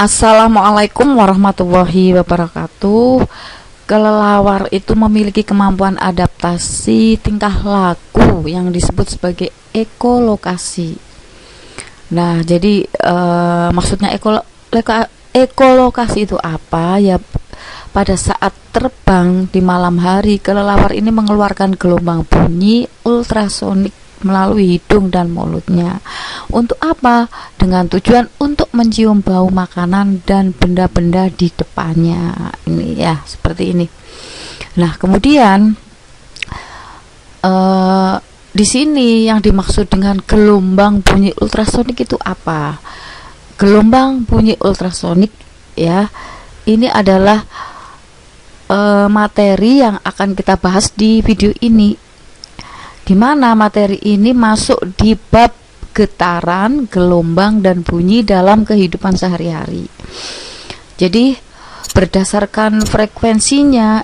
Assalamualaikum warahmatullahi wabarakatuh. Kelelawar itu memiliki kemampuan adaptasi tingkah laku yang disebut sebagai ekolokasi. Nah, jadi maksudnya ekolokasi itu apa? Ya, pada saat terbang di malam hari, kelelawar ini mengeluarkan gelombang bunyi ultrasonik melalui hidung dan mulutnya. Untuk apa? Dengan tujuan untuk mencium bau makanan dan benda-benda di depannya. Ini ya, seperti ini. Nah, kemudian di sini yang dimaksud dengan gelombang bunyi ultrasonik itu apa? Gelombang bunyi ultrasonik ya, ini adalah materi yang akan kita bahas di video ini, di mana materi ini masuk di bab getaran, gelombang, dan bunyi dalam kehidupan sehari-hari. Jadi berdasarkan frekuensinya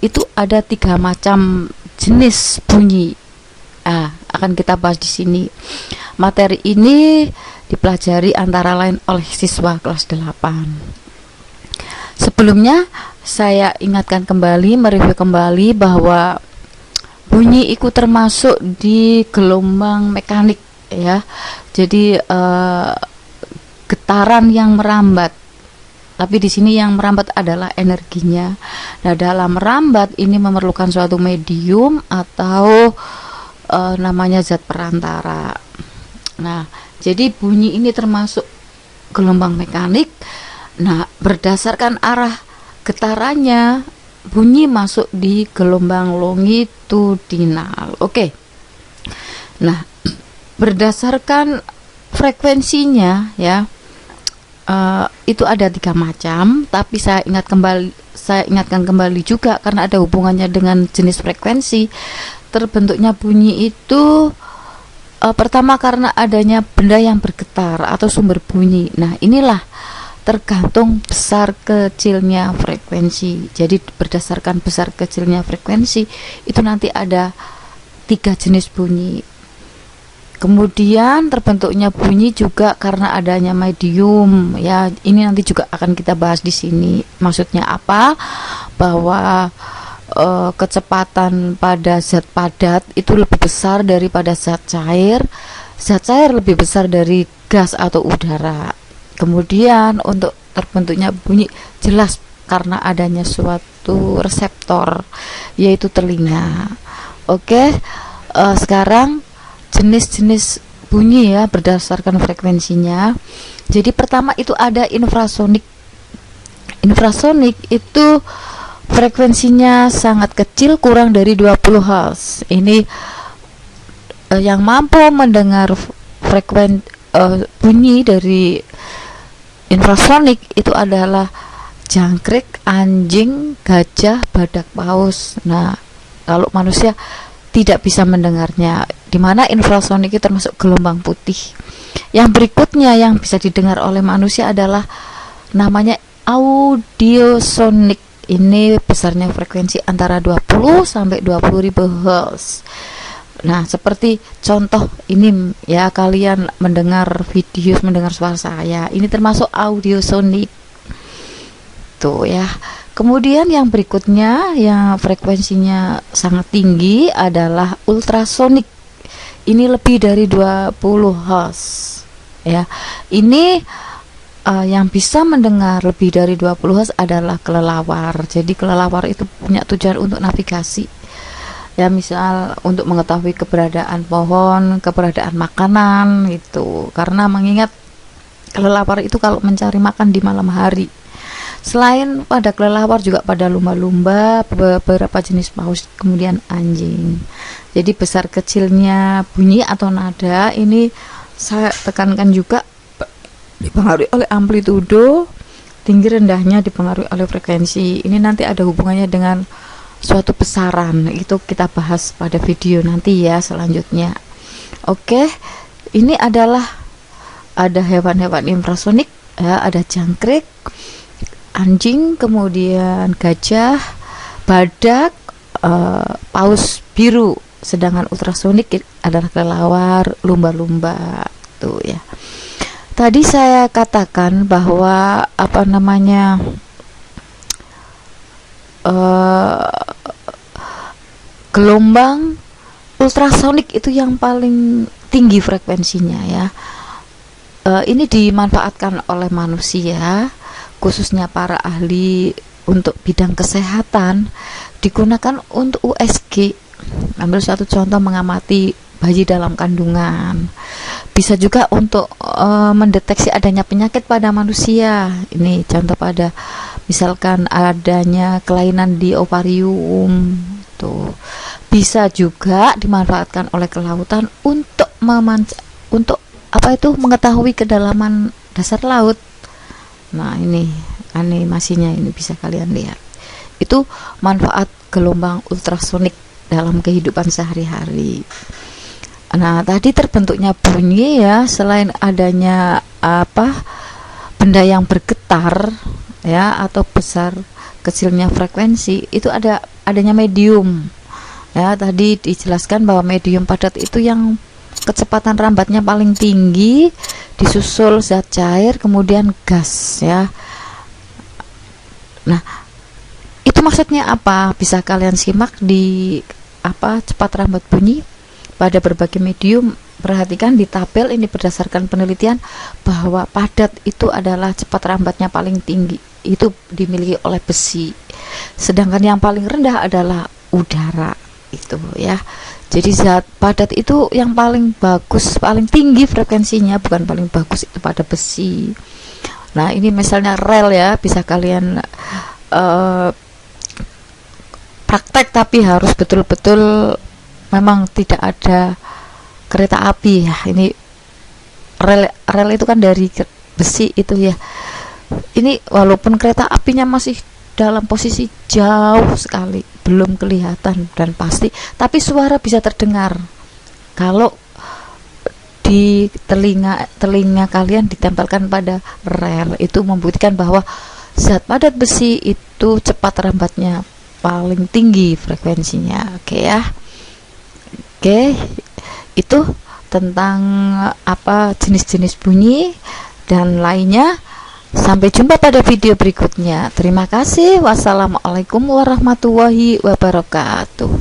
itu ada 3 macam jenis bunyi. Akan kita bahas di sini. Materi ini dipelajari antara lain oleh siswa kelas 8. Sebelumnya saya ingatkan kembali, mereview kembali bahwa bunyi itu termasuk di gelombang mekanik ya. Jadi getaran yang merambat. Tapi di sini yang merambat adalah energinya. Nah, dalam merambat ini memerlukan suatu medium atau namanya zat perantara. Nah, jadi bunyi ini termasuk gelombang mekanik. Nah, berdasarkan arah getarannya, bunyi masuk di gelombang longitudinal. Oke. Nah, berdasarkan frekuensinya ya, itu ada 3 macam. Tapi saya ingatkan kembali juga karena ada hubungannya dengan jenis frekuensi. Terbentuknya bunyi itu pertama karena adanya benda yang bergetar atau sumber bunyi. Nah, inilah tergantung besar kecilnya frekuensi. Jadi berdasarkan besar kecilnya frekuensi itu nanti ada 3 jenis bunyi. Kemudian terbentuknya bunyi juga karena adanya medium ya. Ini nanti juga akan kita bahas di sini. Maksudnya apa? Bahwa kecepatan pada zat padat itu lebih besar daripada zat cair. Zat cair lebih besar dari gas atau udara. Kemudian untuk terbentuknya bunyi jelas karena adanya suatu reseptor, yaitu telinga. Oke, sekarang jenis-jenis bunyi ya berdasarkan frekuensinya. Jadi pertama itu ada infrasonik. Infrasonik itu frekuensinya sangat kecil, kurang dari 20 Hz. Ini yang mampu mendengar bunyi dari infrasonik itu adalah jangkrik, anjing, gajah, badak paus. Nah, kalau manusia tidak bisa mendengarnya, dimana infrasonik itu termasuk gelombang putih. Yang berikutnya yang bisa didengar oleh manusia adalah namanya audiosonik. Ini besarnya frekuensi antara 20 sampai 20.000 Hz. Nah, seperti contoh ini ya, kalian mendengar video, mendengar suara saya, ini termasuk audiosonik tuh ya. Kemudian yang berikutnya yang frekuensinya sangat tinggi adalah ultrasonik. Ini lebih dari 20 Hz ya. Ini yang bisa mendengar lebih dari 20 Hz adalah kelelawar. Jadi kelelawar itu punya tujuan untuk navigasi ya, misal untuk mengetahui keberadaan pohon, keberadaan makanan gitu. Karena mengingat kelelawar itu kalau mencari makan di malam hari. Selain pada kelelawar juga pada lumba-lumba, beberapa jenis paus, kemudian anjing. Jadi besar kecilnya bunyi atau nada ini saya tekankan juga dipengaruhi oleh amplitudo, tinggi rendahnya dipengaruhi oleh frekuensi. Ini nanti ada hubungannya dengan suatu besaran, itu kita bahas pada video nanti ya selanjutnya. Oke, ini adalah ada hewan-hewan infrasonik ya, ada jangkrik, anjing, kemudian gajah, badak, paus biru. Sedangkan ultrasonik adalah kelelawar, lumba-lumba tuh ya. tadi saya katakan bahwa apa namanya gelombang ultrasonik itu yang paling tinggi frekuensinya ya. Ini dimanfaatkan oleh manusia, khususnya para ahli untuk bidang kesehatan, digunakan untuk USG. Ambil satu contoh, mengamati bayi dalam kandungan. Bisa juga untuk mendeteksi adanya penyakit pada manusia. Ini contoh pada misalkan adanya kelainan di ovarium tuh. Bisa juga dimanfaatkan oleh kelautan untuk mengetahui kedalaman dasar laut. Nah, ini animasinya ini bisa kalian lihat. Itu manfaat gelombang ultrasonik dalam kehidupan sehari-hari. Nah, tadi terbentuknya bunyi ya, selain adanya benda yang bergetar ya, atau besar kecilnya frekuensi, itu adanya medium. Ya, tadi dijelaskan bahwa medium padat itu yang kecepatan rambatnya paling tinggi, disusul zat cair, kemudian gas ya. Nah, itu maksudnya apa? Bisa kalian simak di cepat rambat bunyi pada berbagai medium. Perhatikan di tabel ini berdasarkan penelitian bahwa padat itu adalah cepat rambatnya paling tinggi, itu dimiliki oleh besi. Sedangkan yang paling rendah adalah udara itu ya. Jadi zat padat itu yang paling bagus, paling tinggi frekuensinya, bukan paling bagus itu pada besi. Nah, ini misalnya rel ya, bisa kalian praktek, tapi harus betul-betul memang tidak ada kereta api ya. Ini rel itu kan dari besi itu ya. Ini walaupun kereta apinya masih dalam posisi jauh sekali, belum kelihatan dan pasti, tapi suara bisa terdengar kalau di telinga kalian ditempelkan pada rel. Itu membuktikan bahwa zat padat besi itu cepat rambatnya paling tinggi frekuensinya. Oke ya. Oke, itu tentang jenis-jenis bunyi dan lainnya. Sampai jumpa pada video berikutnya. Terima kasih. Wassalamualaikum warahmatullahi wabarakatuh.